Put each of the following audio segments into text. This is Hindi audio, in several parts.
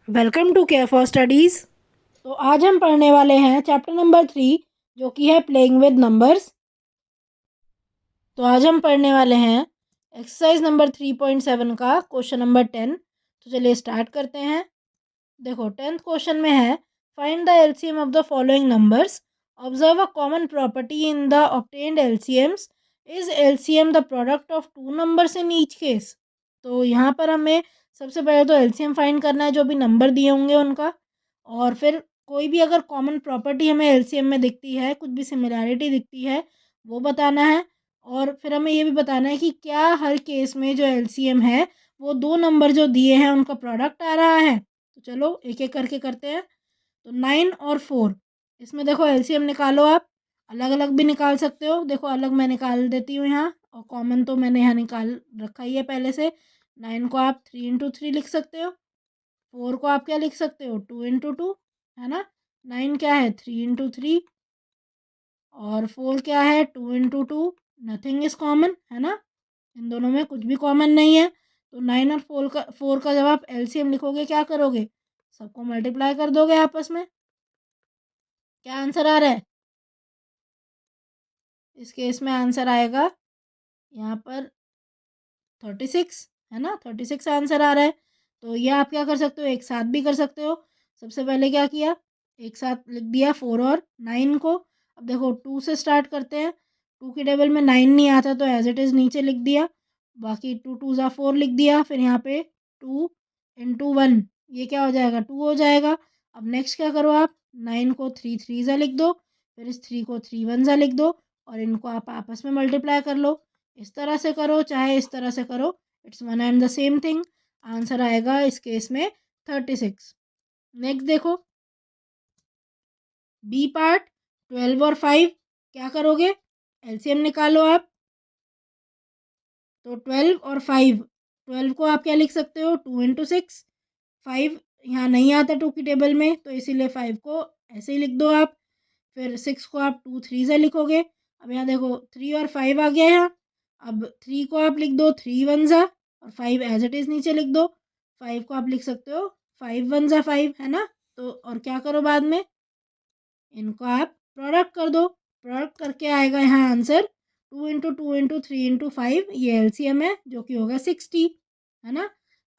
Welcome to care for studies. तो आज हम पढ़ने वाले हैं चैप्टर नंबर 3, जो कि है प्लेइंग विद नंबर्स। तो आज हम पढ़ने वाले हैं एक्सरसाइज नंबर 3.7 का क्वेश्चन नंबर 10। तो चलिए स्टार्ट करते हैं। देखो 10th क्वेश्चन में है, find the LCM of the following numbers, observe a common property in the obtained LCMs, is LCM the product of two numbers in each case. तो यहाँ पर हमें सबसे पहले तो एलसीएम फाइंड करना है जो भी नंबर दिए होंगे उनका, और फिर कोई भी अगर कॉमन प्रॉपर्टी हमें एलसीएम में दिखती है, कुछ भी सिमिलैरिटी दिखती है, वो बताना है। और फिर हमें ये भी बताना है कि क्या हर केस में जो एलसीएम है वो दो नंबर जो दिए हैं उनका प्रोडक्ट आ रहा है। तो चलो एक एक करके करते हैं। तो 9 और 4, इसमें देखो एलसीएम निकालो आप। अलग अलग भी निकाल सकते हो, देखो अलग मैं निकाल देती हूँ यहाँ, और कॉमन तो मैंने यहाँ निकाल रखा ही है पहले से। 9 को आप 3 × 3 लिख सकते हो। 4 को आप क्या लिख सकते हो, 2 × 2, है ना। 9 क्या है, 3 × 3, और 4 क्या है, 2 × 2। नथिंग इज कॉमन, है ना। इन दोनों में कुछ भी कॉमन नहीं है। तो 9 और 4 का जब आप एलसीएम लिखोगे क्या करोगे, सबको मल्टीप्लाई कर दोगे आपस में। क्या आंसर आ रहा है, इस केस में आंसर आएगा यहाँ पर 36, है ना। 36 आंसर आ रहा है। तो ये आप क्या कर सकते हो, एक साथ भी कर सकते हो। सबसे पहले क्या किया, एक साथ लिख दिया 4 और 9 को। अब देखो 2 से स्टार्ट करते हैं। 2 की टेबल में 9 नहीं आता तो एज इट इज़ नीचे लिख दिया। बाकी 2 × 2 = 4 लिख दिया। फिर यहाँ पे 2 × 1, ये क्या हो जाएगा, 2 हो जाएगा। अब नेक्स्ट क्या करो आप, 9 को 3 × 3 लिख दो। फिर इस 3 को 3 × 1 लिख दो, और इनको आप आपस में मल्टीप्लाई कर लो। इस तरह से करो चाहे इस तरह से करो, it's one and the same thing. Answer आएगा इस केस में 36। नेक्स्ट देखो, बी पार्ट, 12 और 5, क्या करोगे, एलसीएम निकालो आप। तो 12 और 5, 12 को आप क्या लिख सकते हो, 2 × 6। 5 यहाँ नहीं आता 2 की टेबल में, तो इसीलिए 5 को ऐसे ही लिख दो आप। फिर 6 को आप 2 × 3 से लिखोगे। अब यहाँ देखो 3 और 5 आ गया यहाँ। अब 3 को आप लिख दो 3 × 1, और 5 एज इट इज़ नीचे लिख दो। 5 को आप लिख सकते हो 5 × 1 = 5, है ना। तो और क्या करो बाद में, इनको आप प्रोडक्ट कर दो। प्रोडक्ट करके आएगा यहाँ आंसर 2 × 2 × 3 × 5, ये एलसीएम है जो कि होगा 60, है ना।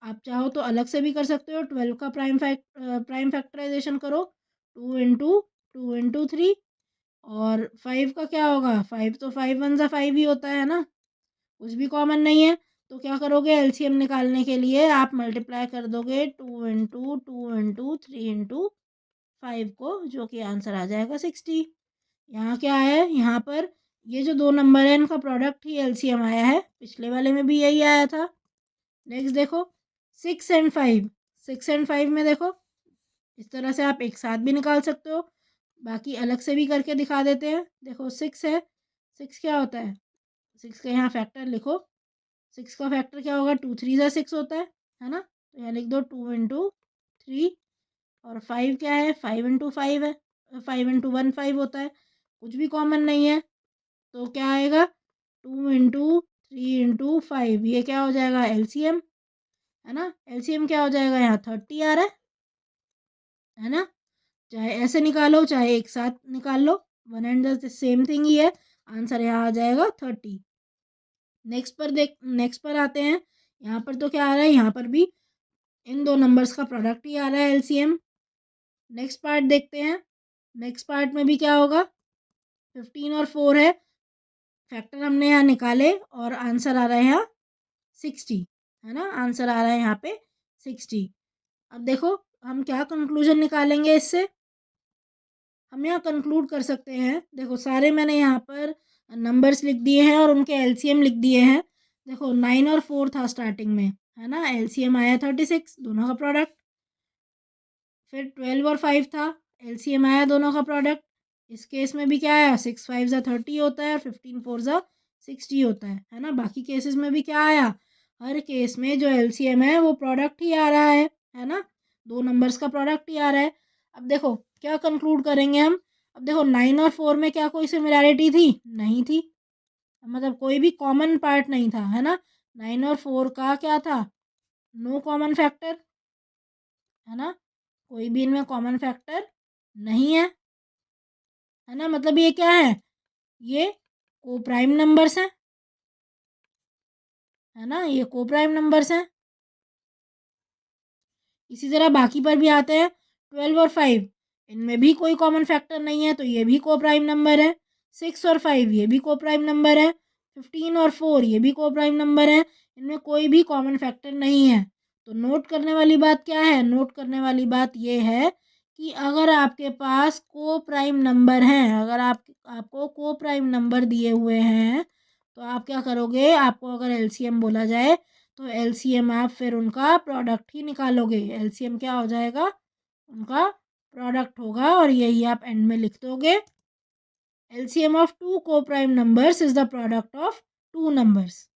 आप चाहो तो अलग से भी कर सकते हो, 12 का प्राइम फैक्टराइजेशन करो, 2 × 2 × 3, और 5 का क्या होगा, 5 तो 5 × 1 = 5 ही होता है ना, कुछ भी कॉमन नहीं है। तो क्या करोगे, एलसीएम निकालने के लिए आप मल्टीप्लाई कर दोगे 2 × 2 × 2 × 3 × 5 को, जो कि आंसर आ जाएगा 60। यहाँ क्या है, यहाँ पर ये जो दो नंबर है इनका प्रोडक्ट ही एलसीएम आया है, पिछले वाले में भी यही आया था। नेक्स्ट देखो 6 और 5, 6 और 5 में देखो इस तरह से आप एक साथ भी निकाल सकते हो, बाकी अलग से भी करके दिखा देते हैं। देखो 6 है, 6 क्या होता है, 6 का यहाँ फैक्टर लिखो। 6 का फैक्टर क्या होगा, 2 × 3 = 6 होता है ना। तो यहाँ लिख दो 2 × 3। और 5 क्या है, 5 × 5 है, 5 × 1 5 होता है, कुछ भी कॉमन नहीं है। तो क्या आएगा, 2 × 3 × 5, ये क्या हो जाएगा, एलसीएम, है ना। एलसीएम क्या हो जाएगा, यहाँ 30 आ रहा है ना। चाहे ऐसे निकालो चाहे एक साथ निकाल लो, one and the same thing ही है। आंसर यहाँ आ जाएगा 30। नेक्स्ट पर आते हैं। यहाँ पर तो क्या आ रहा है, यहाँ पर भी इन दो नंबर्स का प्रोडक्ट ही आ रहा है, एलसीएम। नेक्स्ट पार्ट देखते हैं। नेक्स्ट पार्ट में भी क्या होगा, 15 और 4 है, फैक्टर हमने यहाँ निकाले और आंसर आ रहा है यहाँ 60, है ना। आंसर आ रहा है यहाँ पे 60। अब देखो हम क्या कंक्लूजन निकालेंगे इससे, हम यहाँ कंक्लूड कर सकते हैं। देखो सारे मैंने यहाँ पर नंबर्स लिख दिए हैं और उनके एलसीएम लिख दिए हैं। देखो 9 और 4 था स्टार्टिंग में, है ना, एलसीएम आया 36, दोनों का प्रोडक्ट। फिर 12 और 5 था, एलसीएम आया दोनों का प्रोडक्ट। इस केस में भी क्या आया, 6 × 5 = 30 होता है, और 15 × 4 = 60 होता है ना। बाकी केसेस में भी क्या आया, हर केस में जो एलसीएम है वो प्रोडक्ट ही आ रहा है ना, दो नंबर्स का प्रोडक्ट ही आ रहा है। अब देखो क्या कंक्लूड करेंगे हम। अब देखो 9 और 4 में क्या कोई सिमिलैरिटी थी, नहीं थी, मतलब कोई भी कॉमन पार्ट नहीं था, है ना। 9 और 4 का क्या था, नो कॉमन फैक्टर, है ना, कोई भी इनमें कॉमन फैक्टर नहीं है ना, मतलब ये क्या है, ये को प्राइम नंबर्स हैं, है ना, ये को प्राइम नंबर्स हैं। इसी तरह बाकी पर भी आते हैं 12 और 5, इनमें भी कोई कॉमन फैक्टर नहीं है तो ये भी को प्राइम नंबर है। 6 और 5 ये भी को प्राइम नंबर है। 15 और 4 ये भी को प्राइम नंबर है। इनमें कोई भी कॉमन फैक्टर नहीं है। तो नोट करने वाली बात क्या है, नोट करने वाली बात ये है कि अगर आपके पास को प्राइम नंबर हैं, अगर आपको को प्राइम नंबर दिए हुए हैं तो आप क्या करोगे, आपको अगर एलसीएम बोला जाए तो एलसीएम आप फिर उनका प्रोडक्ट ही निकालोगे। एलसीएम क्या हो जाएगा, उनका प्रोडक्ट होगा और यही आप एंड में लिख दोगे। एलसीएम ऑफ टू को prime numbers is the product of two numbers.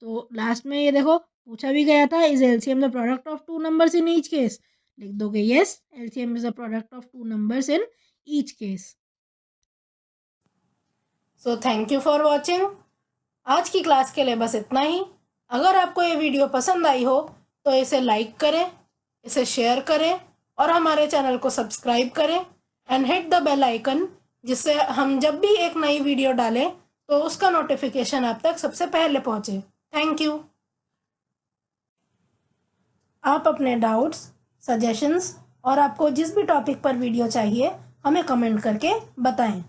तो लास्ट में ये देखो पूछा भी गया था, is LCM the product of two numbers in each case, लिख दोगे yes, LCM is the product of two numbers in each case. So thank you for watching. आज की क्लास के लिए बस इतना ही। अगर आपको ये वीडियो पसंद आई हो तो इसे लाइक करें, इसे शेयर करें और हमारे चैनल को सब्सक्राइब करें and hit the bell icon, जिससे हम जब भी एक नई वीडियो डालें तो उसका नोटिफिकेशन आप तक सबसे पहले पहुंचे। Thank you. आप अपने डाउट्स, सजेशंस और आपको जिस भी टॉपिक पर वीडियो चाहिए हमें कमेंट करके बताएं।